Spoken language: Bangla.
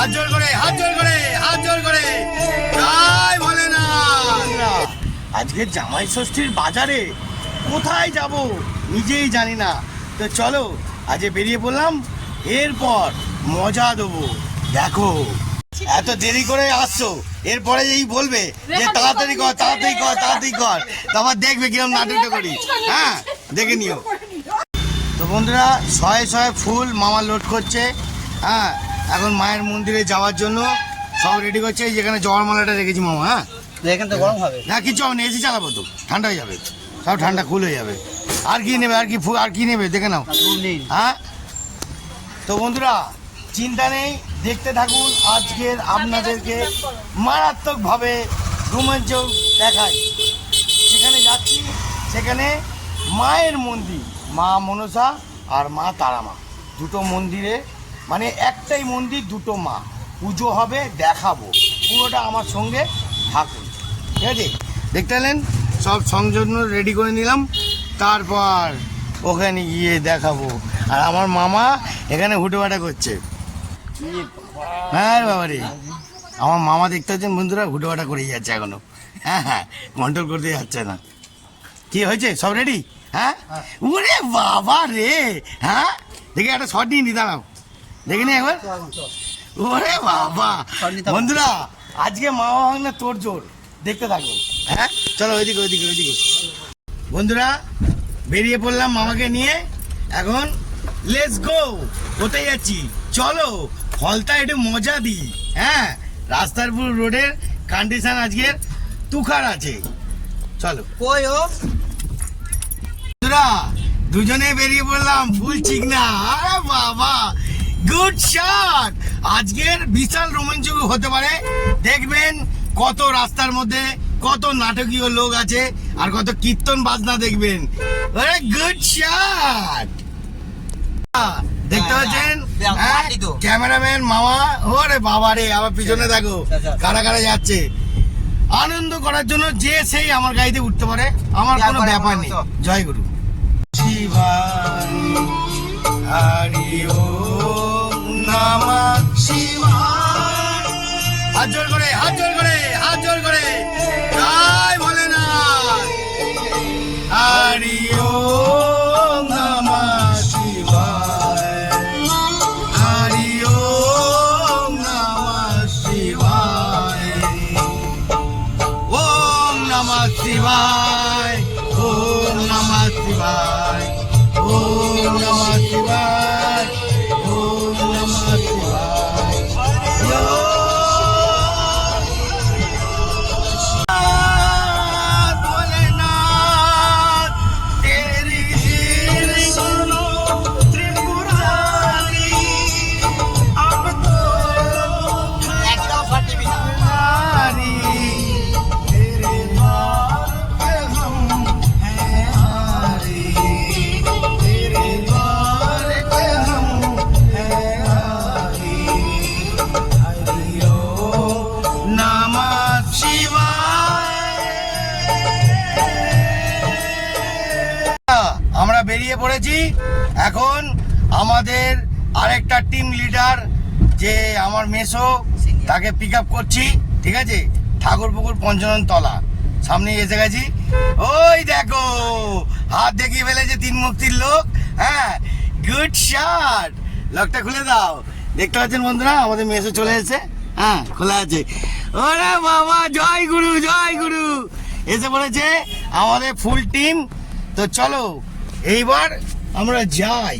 হাত জোর করে হাত জোর করে হাত জোর করে জয় ভোলেনাথ। আজকে জামাই ষষ্ঠীর বাজারে কোথায় যাব নিজেই জানি না, তো চলো আজ বেরিয়ে পড়লাম, এরপর মজা দেবো। দেখো এত দেরি করে আসছো, এরপরে যেই বলবে যে তাড়াতাড়ি কর তাড়াতাড়ি কর তাড়াতাড়ি কর, তারপর দেখবে কিরম নাটকটা করি। হ্যাঁ দেখে নিও। তো বন্ধুরা শয়ে শয়ে ফুল মামা লোড করছে। হ্যাঁ এখন মায়ের মন্দিরে যাওয়ার জন্য সব রেডি করছে। যেখানে জবার মালাটা রেখেছি মামা। হ্যাঁ এখান থেকে গরম হবে না, কিছু হবে না, এসি চালাবো তো, ঠান্ডা হয়ে যাবে, সব ঠান্ডা কুল হয়ে যাবে। আর কি নেবে আর কি আর কি নেবে দেখে নাও। হ্যাঁ তো বন্ধুরা চিন্তা নেই, দেখতে থাকুন। আজকের আপনাদেরকে মারাত্মকভাবে রোমাঞ্চক দেখাই। সেখানে যাচ্ছি, সেখানে মায়ের মন্দির, মা মনসা আর মা তারামা, দুটো মন্দিরে, মানে একটাই মন্দির দুটো মা, পুজো হবে, দেখাবো পুরোটা। আমার সঙ্গে থাকুন, ঠিক আছে? দেখতে পেলেন সব সংযোজন রেডি করে নিলাম, তারপর ওখানে গিয়ে দেখাবো। আর আমার মামা এখানে হুটোপাটা করছে। হ্যাঁ বাবারে, আমার মামা দেখতে পাচ্ছেন বন্ধুরা, হুটোপাটা করেই যাচ্ছে এখনো। হ্যাঁ হ্যাঁ কন্ট্রোল করতে যাচ্ছে না। কি হয়েছে, সব রেডি? হ্যাঁ ওরে বাবা রে। হ্যাঁ দেখে একটা শট নিয়ে নি, দাঁড়াও দেখে নি একবার। ওরে বাবা বন্ধুরা আজকে মা বাবা না তোর জোর, দেখতে থাকো। হ্যাঁ চলো ওইদিকে ওইদিকে ওইদিকে। বন্ধুরা বেরিয়ে পড়লাম মামাকে নিয়ে, এখন লেটস গো। কোথায় যাচ্ছি চলো, ফলতা একটু মজা দিই। হ্যাঁ রাস্তারপুর রোডের কন্ডিশন আজকের তুখার আছে, চলো। কই ও বন্ধুরা দুজনে বেরিয়ে পড়লাম ফুল চিকনা। আরে বাবা গুড শট। আজকের বিশাল রোমাঞ্চক হতে পারে, দেখবেন কত রাস্তার মধ্যে কত নাটকীয় লোক আছে আর কত কীর্তন বাজনা দেখবেন। আরে গুড শট। দেখতে পাচ্ছেন ক্যামেরাম্যান মামা। ওরে বাবা রে, আবার পিছনে দেখো কারা কারা যাচ্ছে। আনন্দ করার জন্য যে সেই আমার গাড়িতে উঠতে পারে, আমার কোনো ব্যাপার নেই। জয় গুরু শিবায় হরি ওম নমঃ শিবায়। হাত জোর করে হাত জোর করে হাত জোর করে জয় ভোলেনাথ। হরি ওম নমঃ শিবায় হরি ওম নমঃ শিবায় ওম নমঃ শিবায় ওম নমঃ শিবায় ওম নমঃ শিবায় ওম নমঃ শিবায়। ভোলেনাথ তেরি দিল सुनो त्रिपुरारी, अब तो একদম ফাটি বিনা नारी तेरे द्वार पे हम हैं हारी, तेरे द्वार पे हम हैं हारी। हरि ओम नमः शिवाय। আমরা বেরিয়ে পড়েছি। এখন আমাদের আরেকটা টিম লিডার যে আমার মেসো, তাকে পিক আপ করছি, ঠিক আছে? ঠাকুরপুকুর পঞ্চানন তলা সামনে এসে গেছি। ওই দেখো হাত দেখিয়ে ফেলেছে তিন মুক্তির লোক। হ্যাঁ গুড শট, লকটা খুলে দাও। দেখতে পাচ্ছেন বন্ধুরা আমাদের মেসো চলে এসেছে। হ্যাঁ খোলা আছে। ওরে বাবা জয় গুরু জয় গুরু, এসে পড়েছে আমাদের ফুল টিম। তো চলো এইবার আমরা যাই।